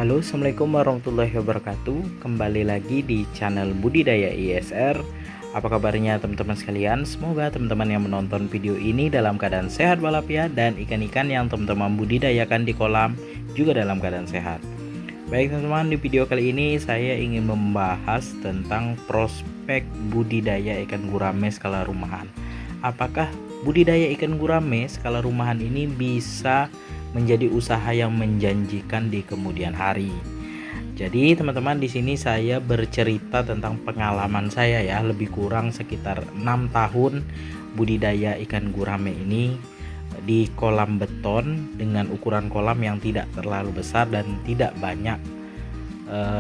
Halo, assalamualaikum warahmatullahi wabarakatuh. Kembali lagi di channel Budidaya ISR. Apa kabarnya teman-teman sekalian? Semoga teman-teman yang menonton video ini dalam keadaan sehat walafiat dan ikan-ikan yang teman-teman budidayakan di kolam juga dalam keadaan sehat. Baik teman-teman, di video kali ini saya ingin membahas tentang prospek budidaya ikan gurame skala rumahan. Apakah budidaya ikan gurame skala rumahan ini bisa menjadi usaha yang menjanjikan di kemudian hari? Jadi teman-teman, di sini saya bercerita tentang pengalaman saya ya, lebih kurang sekitar 6 tahun budidaya ikan gurame ini di kolam beton dengan ukuran kolam yang tidak terlalu besar dan tidak banyak.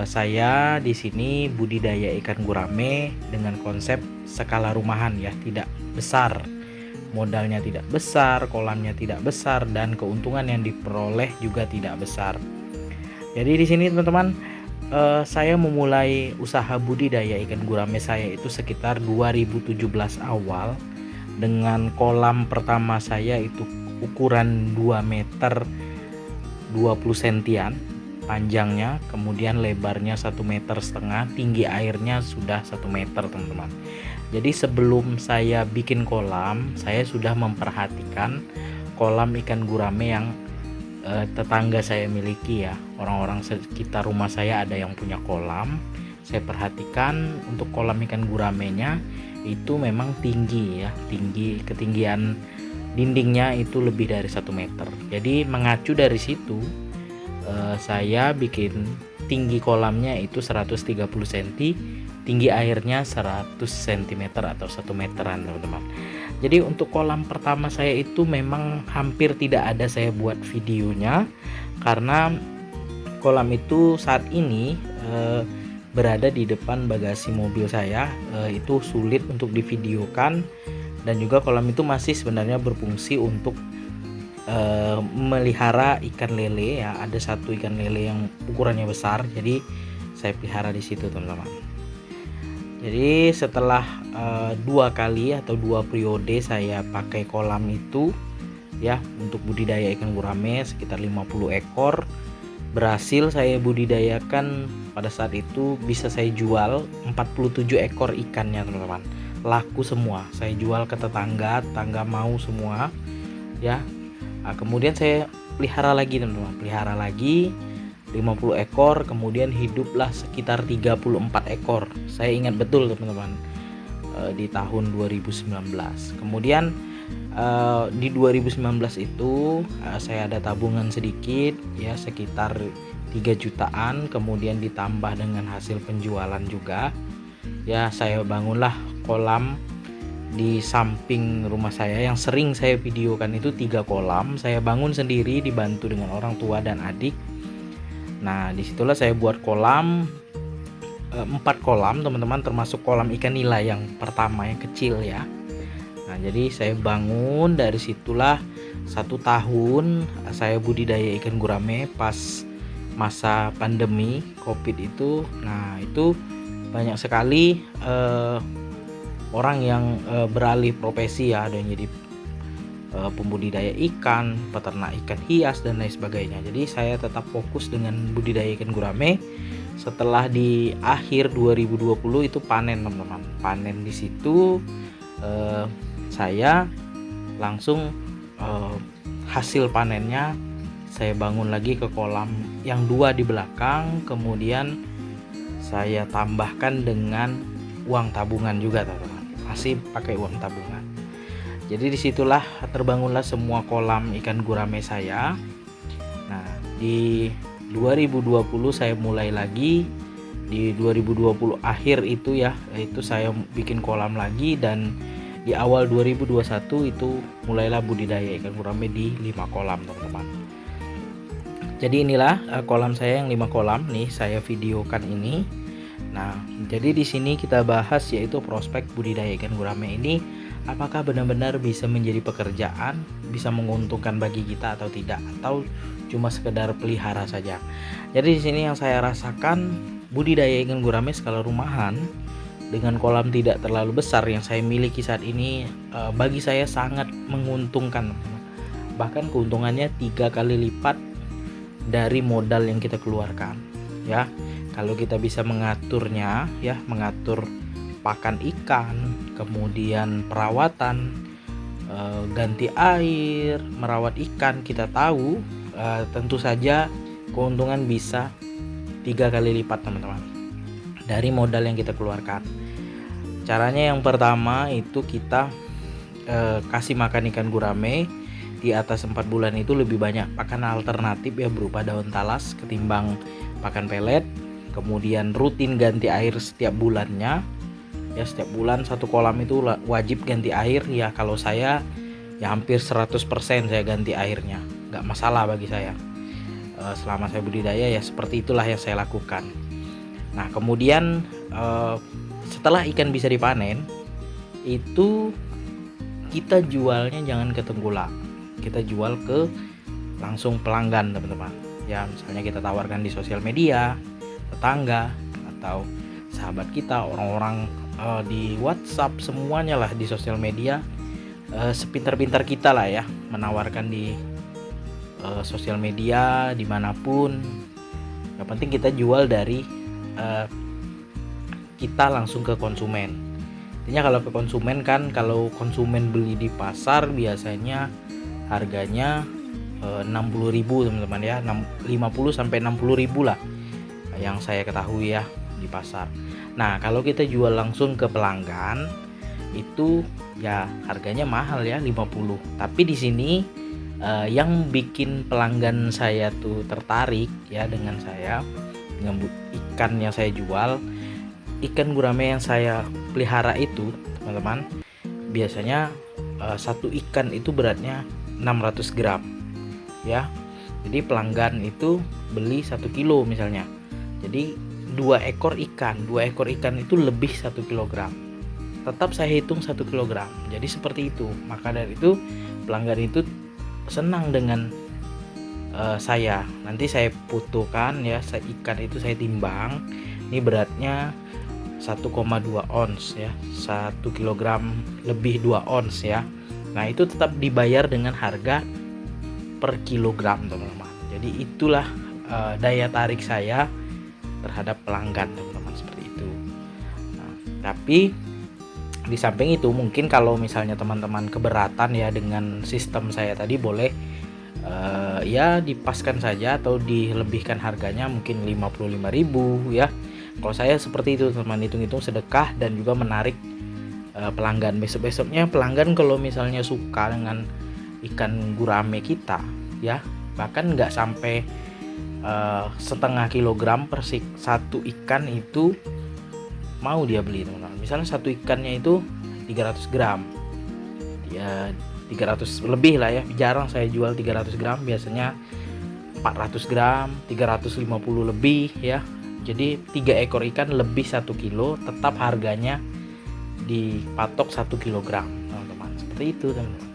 Saya di sini budidaya ikan gurame dengan konsep skala rumahan ya, tidak besar. Modalnya tidak besar, kolamnya tidak besar, dan keuntungan yang diperoleh juga tidak besar. Jadi di sini teman-teman, saya memulai usaha budidaya ikan gurame saya itu sekitar 2017 awal dengan kolam pertama saya itu ukuran 2 meter 20 sentian panjangnya, kemudian lebarnya 1,5 meter, tinggi airnya sudah 1 meter teman-teman. Jadi sebelum saya bikin kolam, saya sudah memperhatikan kolam ikan gurame yang tetangga saya miliki ya. Orang-orang sekitar rumah saya ada yang punya kolam. Saya perhatikan untuk kolam ikan guramenya itu memang tinggi ya, ketinggian dindingnya itu lebih dari 1 meter. Jadi mengacu dari situ, saya bikin tinggi kolamnya itu 130 cm, tinggi airnya 100 cm atau 1 meteran teman-teman. Jadi untuk kolam pertama saya itu memang hampir tidak ada saya buat videonya, karena kolam itu saat ini berada di depan bagasi mobil saya, itu sulit untuk divideokan, dan juga kolam itu masih sebenarnya berfungsi untuk melihara ikan lele ya. Ada satu ikan lele yang ukurannya besar, jadi saya pelihara di situ teman-teman. Jadi setelah 2 kali atau 2 periode saya pakai kolam itu ya untuk budidaya ikan gurame sekitar 50 ekor, berhasil saya budidayakan. Pada saat itu bisa saya jual 47 ekor ikannya teman-teman, laku semua. Saya jual ke tetangga mau semua ya. Nah, kemudian saya pelihara lagi teman-teman, pelihara lagi 50 ekor, kemudian hiduplah sekitar 34 ekor. Saya ingat betul teman-teman, di tahun 2019. Kemudian di 2019 itu saya ada tabungan sedikit ya, sekitar 3 jutaan, kemudian ditambah dengan hasil penjualan juga ya, saya bangunlah kolam di samping rumah saya yang sering saya videokan itu 3 kolam. Saya bangun sendiri dibantu dengan orang tua dan adik. Nah disitulah saya buat kolam, 4 kolam teman-teman, termasuk kolam ikan nila yang pertama yang kecil ya. Nah jadi saya bangun dari situlah 1 tahun saya budidaya ikan gurame pas masa pandemi COVID itu. Nah itu banyak sekali orang yang beralih profesi ya, ada yang jadi pembudidaya ikan, peternak ikan hias dan lain sebagainya. Jadi saya tetap fokus dengan budidaya ikan gurame. Setelah di akhir 2020 itu panen teman-teman, panen di situ saya langsung hasil panennya saya bangun lagi ke kolam yang 2 di belakang, kemudian saya tambahkan dengan uang tabungan juga teman-teman, masih pakai uang tabungan. Jadi disitulah terbangunlah semua kolam ikan gurame saya. Nah di 2020 saya mulai lagi, di 2020 akhir itu ya, itu saya bikin kolam lagi, dan di awal 2021 itu mulailah budidaya ikan gurame di 5 kolam teman-teman. Jadi inilah kolam saya yang 5 kolam nih, saya videokan ini. Nah jadi di sini kita bahas yaitu prospek budidaya ikan gurame ini, apakah benar-benar bisa menjadi pekerjaan, bisa menguntungkan bagi kita atau tidak, atau cuma sekedar pelihara saja. Jadi di sini yang saya rasakan, budidaya ikan gurame skala rumahan dengan kolam tidak terlalu besar yang saya miliki saat ini, bagi saya sangat menguntungkan. Bahkan keuntungannya 3 kali lipat dari modal yang kita keluarkan ya. Kalau kita bisa mengaturnya ya, mengatur pakan ikan, kemudian perawatan, ganti air, merawat ikan, kita tahu tentu saja keuntungan bisa 3 kali lipat teman-teman dari modal yang kita keluarkan. Caranya yang pertama itu kita kasih makan ikan gurame di atas 4 bulan itu lebih banyak pakan alternatif ya, berupa daun talas ketimbang pakan pelet. Kemudian rutin ganti air setiap bulannya ya, setiap bulan satu kolam itu wajib ganti air ya. Kalau saya ya hampir 100% saya ganti airnya, nggak masalah bagi saya. Selama saya budidaya ya seperti itulah yang saya lakukan. Nah kemudian setelah ikan bisa dipanen itu kita jualnya jangan ke tengkulak, kita jual ke langsung pelanggan teman-teman ya. Misalnya kita tawarkan di sosial media, tetangga atau sahabat kita, orang-orang di WhatsApp, semuanya lah di sosial media. Sepintar-pintar kita lah ya menawarkan di sosial media dimanapun. Yang penting kita jual dari kita langsung ke konsumen. Artinya kalau ke konsumen kan, kalau konsumen beli di pasar biasanya harganya 60.000 teman-teman ya, 50 sampai 60.000 lah yang saya ketahui ya di pasar. Nah kalau kita jual langsung ke pelanggan itu ya harganya mahal ya, 50. Tapi di sini yang bikin pelanggan saya tuh tertarik ya dengan saya, dengan ikan yang saya jual, ikan gurame yang saya pelihara itu teman-teman, biasanya satu ikan itu beratnya 600 gram ya. Jadi pelanggan itu beli 1 kilo misalnya, jadi 2 ekor ikan itu lebih 1 kilogram, tetap saya hitung 1 kilogram. Jadi seperti itu. Maka dari itu pelanggan itu senang dengan saya. Nanti saya putukan ya, ikan itu saya timbang, ini beratnya 1,2 ons ya, 1 kilogram lebih 2 ons ya. Nah itu tetap dibayar dengan harga per kilogram teman-teman. Jadi itulah daya tarik saya terhadap pelanggan teman-teman, seperti itu. Nah, tapi di samping itu mungkin kalau misalnya teman-teman keberatan ya dengan sistem saya tadi, boleh ya dipaskan saja atau dilebihkan harganya mungkin 55.000 ya. Kalau saya seperti itu teman, hitung-hitung sedekah dan juga menarik pelanggan. Besok-besoknya pelanggan kalau misalnya suka dengan ikan gurame kita ya, bahkan nggak sampai setengah kilogram per satu ikan itu mau dia beli teman-teman. Misalnya satu ikannya itu 300 gram ya, 300 lebih lah ya, jarang saya jual 300 gram, biasanya 400 gram, 350 lebih ya. Jadi 3 ekor ikan lebih 1 kilo, tetap harganya dipatok 1 kilogram teman-teman, seperti itu teman-teman.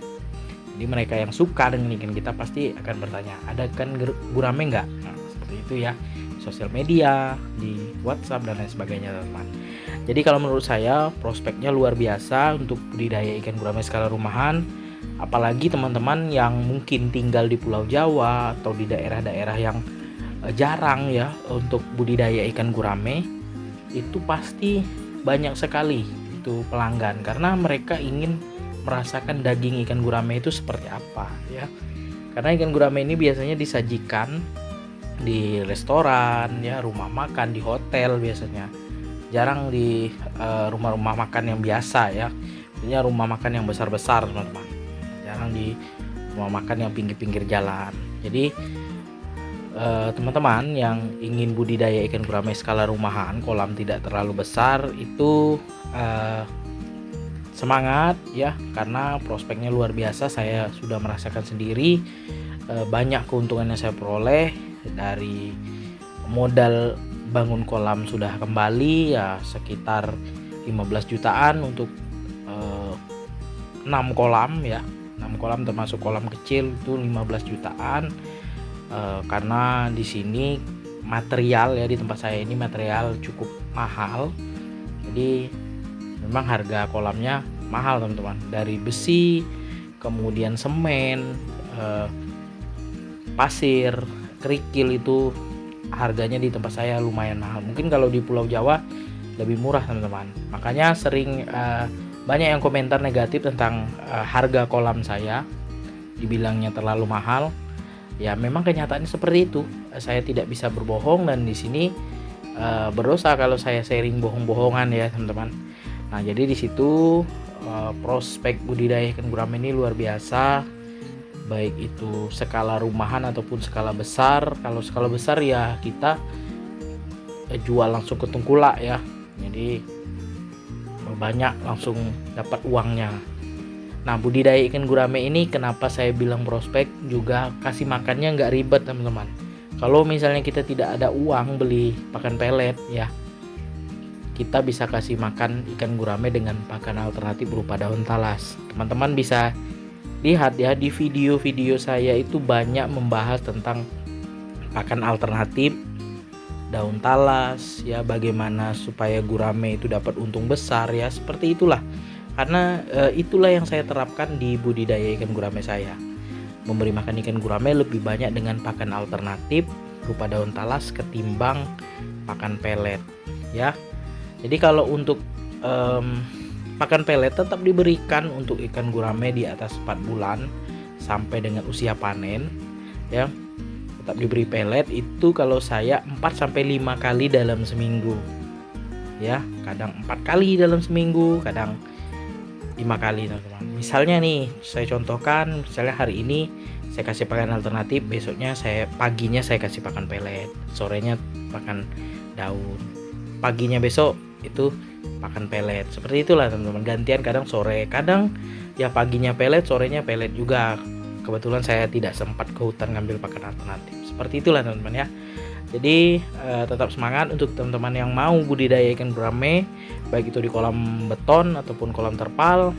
Jadi mereka yang suka dengan ikan kita pasti akan bertanya, ada ikan gurame nggak? Nah, seperti itu ya, sosial media, di WhatsApp dan lain sebagainya teman-teman. Jadi kalau menurut saya prospeknya luar biasa untuk budidaya ikan gurame skala rumahan. Apalagi teman-teman yang mungkin tinggal di Pulau Jawa atau di daerah-daerah yang jarang ya untuk budidaya ikan gurame, itu pasti banyak sekali itu pelanggan, karena mereka ingin merasakan daging ikan gurame itu seperti apa ya. Karena ikan gurame ini biasanya disajikan di restoran ya, rumah makan, di hotel biasanya, jarang di rumah-rumah makan yang biasa ya. Artinya rumah makan yang besar-besar teman-teman, jarang di rumah makan yang pinggir-pinggir jalan. Jadi teman-teman yang ingin budidaya ikan gurame skala rumahan, kolam tidak terlalu besar, itu semangat ya, karena prospeknya luar biasa. Saya sudah merasakan sendiri banyak keuntungan yang saya peroleh dari modal bangun kolam sudah kembali ya, sekitar 15 jutaan untuk 6 kolam ya, 6 kolam termasuk kolam kecil itu 15 jutaan. Karena di sini material ya, di tempat saya ini material cukup mahal, jadi memang harga kolamnya mahal teman-teman, dari besi, kemudian semen, pasir, kerikil itu harganya di tempat saya lumayan mahal. Mungkin kalau di Pulau Jawa lebih murah teman-teman. Makanya sering banyak yang komentar negatif tentang harga kolam saya, dibilangnya terlalu mahal. Ya memang kenyataannya seperti itu. Saya tidak bisa berbohong, dan di sini berdosa kalau saya sharing bohong-bohongan ya teman-teman. Nah jadi di situ prospek budidaya ikan gurame ini luar biasa, baik itu skala rumahan ataupun skala besar. Kalau skala besar ya kita jual langsung ke tengkulak ya, jadi banyak langsung dapat uangnya. Nah budidaya ikan gurame ini kenapa saya bilang prospek, juga kasih makannya nggak ribet teman-teman. Kalau misalnya kita tidak ada uang beli pakan pelet ya, kita bisa kasih makan ikan gurame dengan pakan alternatif berupa daun talas. Teman-teman bisa lihat ya di video-video saya itu banyak membahas tentang pakan alternatif, daun talas ya, bagaimana supaya gurame itu dapat untung besar ya, seperti itulah. Karena itulah yang saya terapkan di budidaya ikan gurame saya. Memberi makan ikan gurame lebih banyak dengan pakan alternatif berupa daun talas ketimbang pakan pelet ya. Jadi kalau untuk pakan pelet tetap diberikan untuk ikan gurame di atas 4 bulan sampai dengan usia panen ya. Tetap diberi pelet itu kalau saya 4-5 kali dalam seminggu ya. Kadang 4 kali dalam seminggu, kadang 5 kali teman-teman. Misalnya nih saya contohkan, misalnya hari ini saya kasih pakan alternatif, besoknya paginya saya kasih pakan pelet, sorenya pakan daun, paginya besok itu pakan pelet. Seperti itulah teman-teman, gantian, kadang sore, kadang ya paginya pelet, sorenya pelet juga. Kebetulan saya tidak sempat ke hutan ngambil pakan alternatif. Seperti itulah teman-teman ya. Jadi tetap semangat untuk teman-teman yang mau budidaya ikan gurame, baik itu di kolam beton ataupun kolam terpal.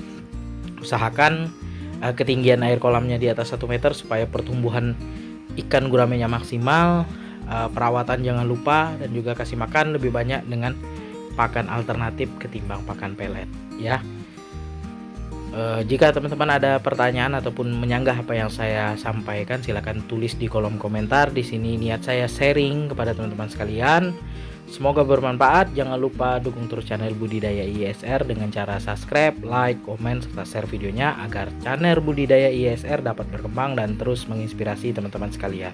Usahakan ketinggian air kolamnya di atas 1 meter supaya pertumbuhan ikan guramenya maksimal. Perawatan jangan lupa, dan juga kasih makan lebih banyak dengan pakan alternatif ketimbang pakan pelet ya. Jika teman-teman ada pertanyaan ataupun menyanggah apa yang saya sampaikan, silakan tulis di kolom komentar. Di sini niat saya sharing kepada teman-teman sekalian. Semoga bermanfaat. Jangan lupa dukung terus channel Budidaya ISR dengan cara subscribe, like, komen, serta share videonya agar channel Budidaya ISR dapat berkembang dan terus menginspirasi teman-teman sekalian.